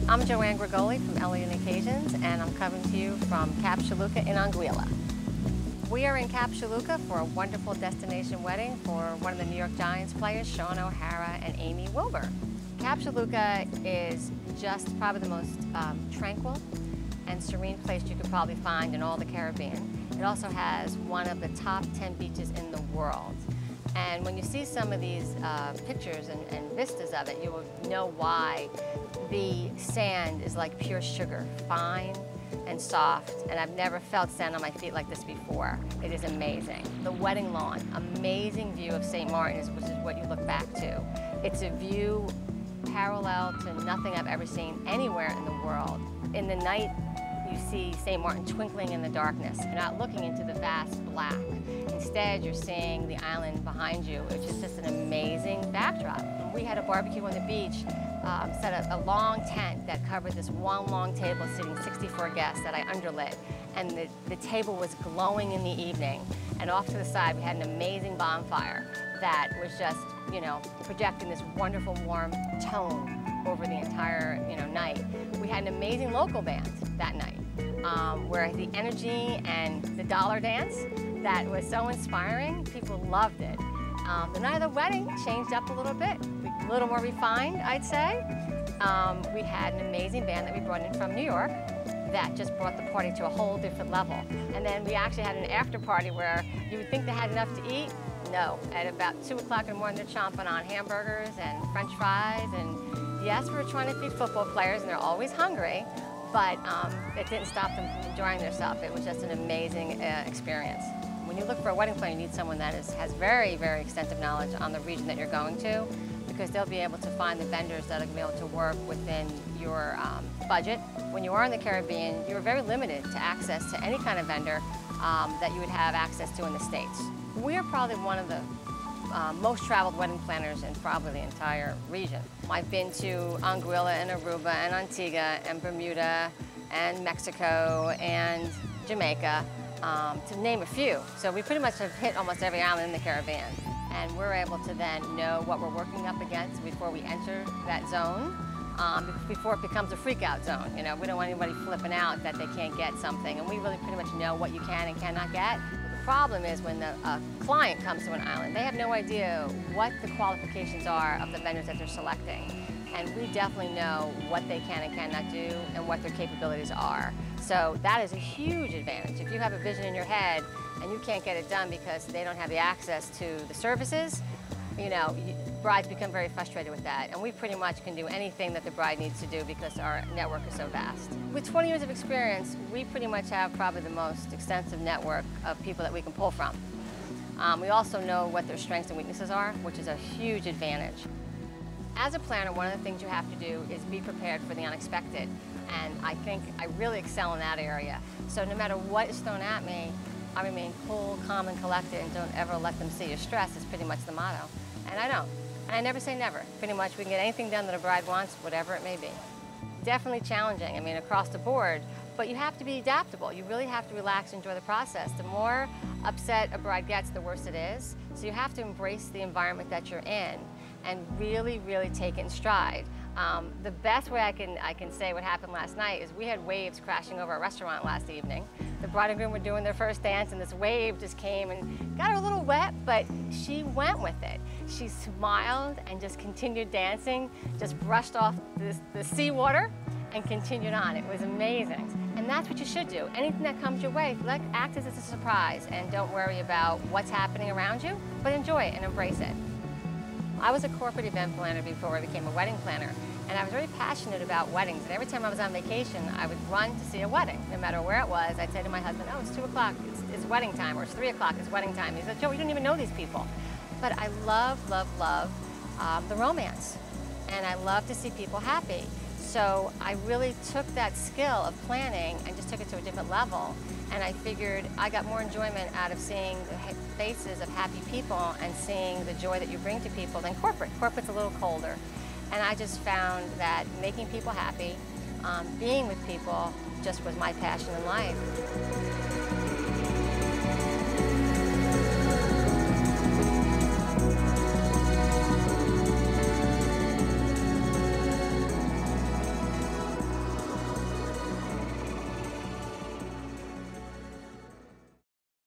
I'm JoAnn Gregoli from Elegant Occasions, and I'm coming to you from Cap Chalooka in Anguilla. We are in Cap Chalooka for a wonderful destination wedding for one of the New York Giants players, Sean O'Hara and Amy Wilbur. Cap Chalooka is just probably the most tranquil and serene place you could probably find in all the Caribbean. It also has one of the top 10 beaches in the world. And when you see some of these pictures and vistas of it, you will know why the sand is like pure sugar, fine and soft, and I've never felt sand on my feet like this before. It is amazing. The wedding lawn, amazing view of St. Martin's, which is what you look back to. It's a view parallel to nothing I've ever seen anywhere in the world. In the night, you see St. Martin twinkling in the darkness. You're not looking into the vast black. Instead, you're seeing the island behind you, which is just an amazing backdrop. We had a barbecue on the beach, set a long tent that covered this one long table sitting 64 guests that I underlit. And the table was glowing in the evening. And off to the side, we had an amazing bonfire that was just, projecting this wonderful warm tone over the entire, night. We had an amazing local band that night, where the energy and the dollar dance, that was so inspiring. People loved it. The night of the wedding changed up a little bit, a little more refined, I'd say. We had an amazing band that we brought in from New York that just brought the party to a whole different level. And then we actually had an after party where you would think they had enough to eat. No, at about 2 o'clock in the morning, they're chomping on hamburgers and French fries. And yes, we were trying to feed football players, and they're always hungry, but it didn't stop them from enjoying themselves. It was just an amazing experience. When you look for a wedding planner, you need someone that has very, very extensive knowledge on the region that you're going to, because they'll be able to find the vendors that are going to be able to work within your budget. When you are in the Caribbean, you're very limited to access to any kind of vendor that you would have access to in the States. We are probably one of the most traveled wedding planners in probably the entire region. I've been to Anguilla and Aruba and Antigua and Bermuda and Mexico and Jamaica, to name a few. So we pretty much have hit almost every island in the Caribbean. And we're able to then know what we're working up against before we enter that zone, before it becomes a freak-out zone. We don't want anybody flipping out that they can't get something, and we really pretty much know what you can and cannot get. The problem is when a client comes to an island, they have no idea what the qualifications are of the vendors that they're selecting. And we definitely know what they can and cannot do and what their capabilities are. So that is a huge advantage. If you have a vision in your head and you can't get it done because they don't have the access to the services, brides become very frustrated with that. And we pretty much can do anything that the bride needs to do because our network is so vast. With 20 years of experience, we pretty much have probably the most extensive network of people that we can pull from. We also know what their strengths and weaknesses are, which is a huge advantage. As a planner, one of the things you have to do is be prepared for the unexpected. And I think I really excel in that area. So no matter what is thrown at me, I remain cool, calm, and collected, and don't ever let them see your stress is pretty much the motto. And I don't. And I never say never. Pretty much we can get anything done that a bride wants, whatever it may be. Definitely challenging, across the board, but you have to be adaptable. You really have to relax and enjoy the process. The more upset a bride gets, the worse it is. So you have to embrace the environment that you're in and really, really take it in stride. The best way I can say what happened last night is we had waves crashing over a restaurant last evening. The bride and groom were doing their first dance, and this wave just came and got her a little wet, but she went with it. She smiled and just continued dancing, just brushed off the seawater and continued on. It was amazing. And that's what you should do. Anything that comes your way, act as it's a surprise, and don't worry about what's happening around you, but enjoy it and embrace it. I was a corporate event planner before I became a wedding planner, and I was very passionate about weddings. And every time I was on vacation, I would run to see a wedding. No matter where it was, I'd say to my husband, oh, it's 2 o'clock, it's wedding time, or it's 3 o'clock, it's wedding time. He said, Joe, you don't even know these people. But I love, love, love the romance, and I love to see people happy. So I really took that skill of planning and just took it to a different level. And I figured I got more enjoyment out of seeing the faces of happy people and seeing the joy that you bring to people than corporate. Corporate's a little colder. And I just found that making people happy, being with people, just was my passion in life.